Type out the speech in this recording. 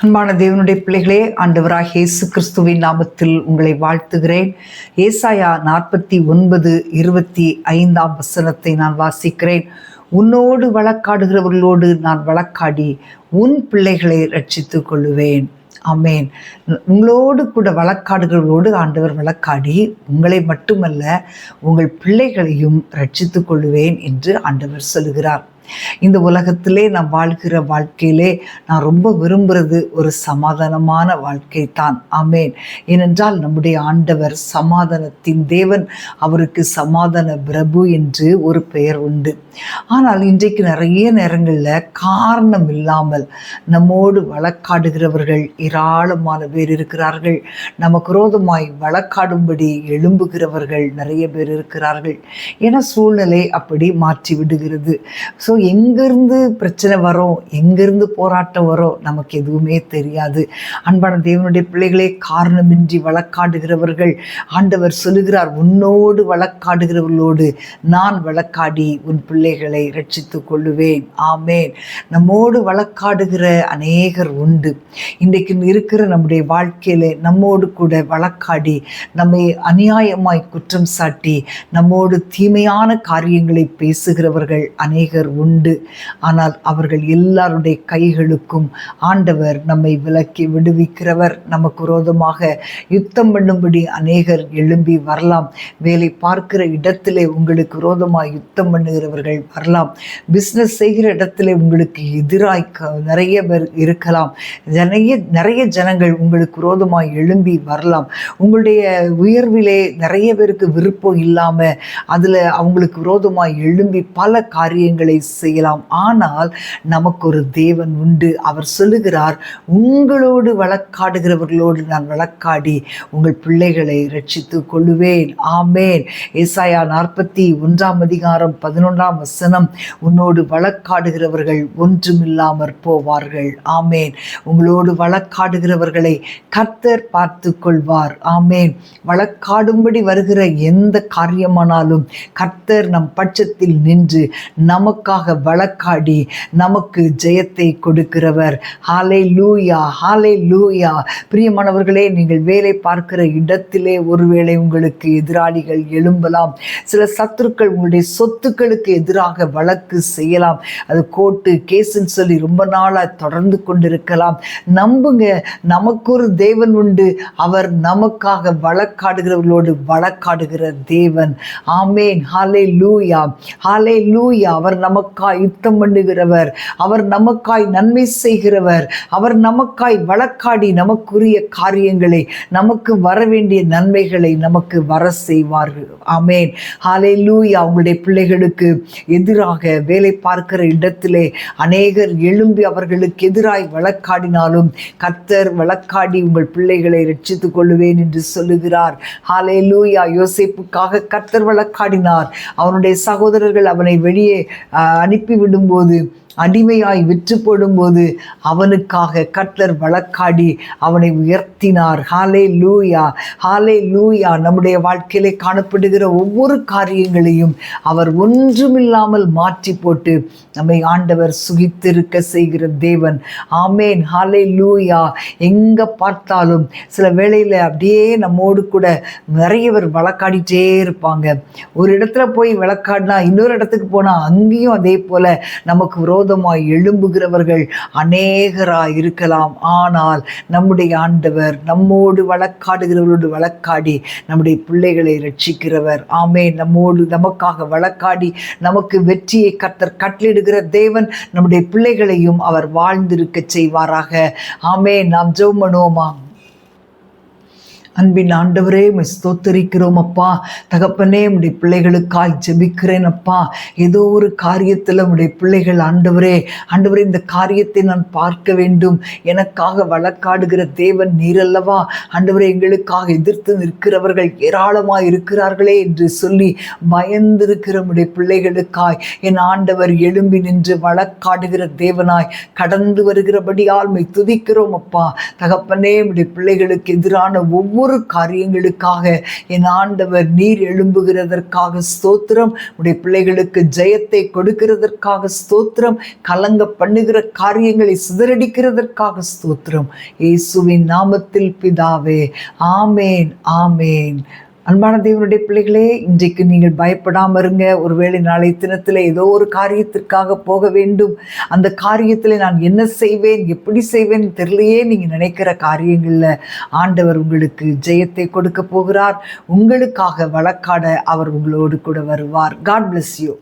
அன்பான தேவனுடைய பிள்ளைகளே, ஆண்டவராகிய இயேசு கிறிஸ்துவின் நாமத்தில் உங்களை வாழ்த்துகிறேன். ஏசாயா 49:25 வசனத்தை நான் வாசிக்கிறேன். உன்னோடு வழக்காடுகிறவர்களோடு நான் வழக்காடி உன் பிள்ளைகளை ரட்சித்துக் கொள்ளுவேன். ஆமேன். உங்களோடு கூட வழக்காடுகிறவர்களோடு ஆண்டவர் வழக்காடி உங்களை மட்டுமல்ல உங்கள் பிள்ளைகளையும் ரட்சித்துக் கொள்ளுவேன் என்று ஆண்டவர் சொல்லுகிறார். இந்த உலகத்திலே நாம் வாழ்கிற வாழ்க்கையிலே நான் ரொம்ப விரும்புகிறது ஒரு சமாதானமான வாழ்க்கை தான். ஆமேன். ஏனென்றால் நம்முடைய ஆண்டவர் சமாதானத்தின் தேவன், அவருக்கு சமாதான பிரபு என்று ஒரு பெயர் உண்டு. ஆனால் இன்றைக்கு நிறைய நேரங்களில் காரணம் இல்லாமல் நம்மோடு வழக்காடுகிறவர்கள் ஏராளமான பேர் இருக்கிறார்கள். நமக்கு விரோதமாய் வழக்காடும்படி எழும்புகிறவர்கள் நிறைய பேர் இருக்கிறார்கள். ஏன்னா சூழ்நிலை அப்படி மாற்றி விடுகிறது. ஸோ எங்கேருந்து பிரச்சனை வரும், எங்கேருந்து போராட்டம் வரும் நமக்கு எதுவுமே தெரியாது. அன்பான தேவனுடைய பிள்ளைகளே, காரணமின்றி வழக்காடுகிறவர்கள் ஆண்டவர் சொல்லுகிறார், உன்னோடு வழக்காடுகிறவர்களோடு நான் வழக்காடி உன் பிள்ளைகளை ரட்சித்து கொள்ளுவேன். ஆமேன். நம்மோடு வழக்காடுகிற அநேகர் உண்டு. இன்றைக்கு இருக்கிற நம்முடைய வாழ்க்கையில நம்மோடு கூட வழக்காடி நம்மை அநியாயமாய் குற்றம் சாட்டி நம்மோடு தீமையான காரியங்களை பேசுகிறவர்கள் அநேகர் உண்டு. ஆனால் அவர்கள் எல்லாருடைய கைகளுக்கும் ஆண்டவர் நம்மை விலக்கி விடுவிக்கிறவர். நமக்கு விரோதமாக யுத்தம் பண்ணும்படி அநேகர் எழும்பி வரலாம். வேலை பார்க்கிற இடத்திலே உங்களுக்கு விரோதமாக யுத்தம் பண்ணுகிறவர்கள் வரலாம். பிஸ்னஸ் செய்கிற இடத்துல உங்களுக்கு எதிராய் நிறைய பேர் இருக்கலாம். நிறைய ஜனங்கள் உங்களுக்கு விரோதமாக எழும்பி வரலாம். உங்களுடைய உயர்விலே நிறைய பேருக்கு விருப்பம் இல்லாமல் அதில் அவங்களுக்கு விரோதமாக எழும்பி பல காரியங்களை செய்யலாம். ஆனால் நமக்கு ஒரு தேவன் உண்டு. அவர் சொல்லுகிறார், உங்களோடு வழக்காடுகிறவர்களோடு நான் வழக்காடி உங்கள் பிள்ளைகளை ரட்சித்து கொள்ளுவேன். ஆமேன். ஏசாயா 41:11 வசனம், உன்னோடு வழக்காடுகிறவர்கள் ஒன்றுமில்லாமற் போவார்கள். ஆமேன். உங்களோடு வழக்காடுகிறவர்களை கர்த்தர் பார்த்து கொள்வார். ஆமேன். வழக்காடும்படி வருகிற எந்த காரியமானாலும் கர்த்தர் நம் பட்சத்தில் நின்று நமக்காக வழக்காடி நமக்கு ஜெயத்தை கொடுக்கிறவர். ஹல்லேலூயா, ஹல்லேலூயா. பிரியமானவர்களே, நீங்கள் வேலை பார்க்கிற இடத்திலே ஒருவேளை உங்களுக்கு எதிராளிகள் எழும்பலாம். சில சத்துருக்கள் உங்களுடைய சொத்துக்களுக்கு எதிராக வழக்கு செய்யலாம். அது கோர்ட்டு கேஸுன்னு சொல்லி ரொம்ப நாளாக தொடர்ந்து கொண்டிருக்கலாம். நம்புங்க, நமக்கு ஒரு தேவன் உண்டு. அவர் நமக்காக வழக்காடுகிறவர்களோடு வழக்காடுகிற தேவன். ஆமேன். ஹல்லேலூயா, ஹல்லேலூயா. அவர் நமக்காய் யுத்தம் பண்ணுகிறவர். அவர் நமக்காய் நன்மை செய்கிறவர். அவர் நமக்காய் வழக்காடி நமக்குரிய காரியங்களை, நமக்கு வர வேண்டிய நன்மைகளை நமக்கு வர செய்வார்கள். ஆமேன். ஹல்லேலூயா. உங்களுடைய பிள்ளைகளுக்கு எதிராக வேலை பார்க்கிற இடத்திலே அநேகர் எழும்பி அவர்களுக்கு எதிராய் வழக்காடினாலும் கர்த்தர் வழக்காடி உங்கள் பிள்ளைகளை ரட்சித்துக் கொள்ளுவேன் என்று சொல்லுகிறார். ஹல்லேலூயா. யோசேப்புக்காக கர்த்தர் வழக்காடினார். அவனுடைய சகோதரர்கள் அவனை வெளியே அனுப்பிவிடும்போது, அடிமையாய் விற்று போடும்போது அவனுக்காக கர்த்தர் வழக்காடி அவனை உயர்த்தினார். ஹல்லேலூயா, ஹல்லேலூயா. நம்முடைய வாழ்க்கையிலே காணப்படுகிற ஒவ்வொரு காரியங்களையும் அவர் ஒன்றுமில்லாமல் மாற்றி போட்டு நம்மை ஆண்டவர் சுகித்திருக்க செய்கிற தேவன். ஆமேன். ஹல்லேலூயா. எங்கே பார்த்தாலும் சில வேளையில் அப்படியே நம்மோடு கூட நிறைய பேர் வழக்காடிட்டே இருப்பாங்க. ஒரு இடத்துல போய் வழக்காடினா இன்னொரு இடத்துக்கு போனால் அங்கேயும் அதே போல் நமக்கு விரோதமாய் எழும்புகிறவர்கள் அநேகராய் இருக்கலாம். ஆனால் நம்முடைய ஆண்டவர் நம்மோடு வழக்காடுகிறவர்களோடு வழக்காடி நம்முடைய பிள்ளைகளை ரட்சிக்கிறவர். ஆமேன். நமக்காக வழக்காடி நமக்கு வெற்றியை கர்த்தர் கட்டளிடுகிற தேவன். நம்முடைய பிள்ளைகளையும் அவர் வாழ்ந்திருக்க செய்வாராக. ஆமேன். நாம் ஜெபம் பண்ணுவோமா? அன்பின் ஆண்டவரே, ஸ்தோத்தரிக்கிறோம் அப்பா. தகப்பனே, உடைய பிள்ளைகளுக்காய் ஜெபிக்கிறேன் அப்பா. ஏதோ ஒரு காரியத்தில் உடைய பிள்ளைகள் ஆண்டவரே இந்த காரியத்தை நான் பார்க்க வேண்டும், எனக்காக வழக்காடுகிற தேவன் நீரல்லவா ஆண்டவரே, எங்களுக்காக எதிர்த்து நிற்கிறவர்கள் ஏராளமாக இருக்கிறார்களே என்று சொல்லி பயந்திருக்கிற உடைய பிள்ளைகளுக்காய் என் ஆண்டவர் எழும்பி நின்று வழக்காடுகிற தேவனாய் கடந்து வருகிறபடியால் மை துதிக்கிறோம் அப்பா. தகப்பனே, உடைய பிள்ளைகளுக்கு எதிரான ஒவ்வொரு ஒவ்வொரு காரியங்களுக்காக என் ஆண்டவர் நீர் எழும்புகிறதற்காக ஸ்தோத்திரம். உடைய பிள்ளைகளுக்கு ஜெயத்தை கொடுக்கிறதற்காக ஸ்தோத்திரம். கலங்க பண்ணுகிற காரியங்களை சிதறடிக்கிறதற்காக ஸ்தோத்திரம். இயேசுவின் நாமத்தில் பிதாவே, ஆமேன், ஆமேன். அன்பான தேவனுடைய பிள்ளைகளே, இன்றைக்கு நீங்கள் பயப்படாமல் இருங்க. ஒருவேளை நாளை தினத்தில் ஏதோ ஒரு காரியத்திற்காக போக வேண்டும், அந்த காரியத்தில் நான் என்ன செய்வேன், எப்படி செய்வேன் தெரியலையே நீங்கள் நினைக்கிற காரியங்களில் ஆண்டவர் உங்களுக்கு ஜெயத்தை கொடுக்க போகிறார். உங்களுக்காக வழக்காட அவர் உங்களோடு கூட வருவார். God bless you.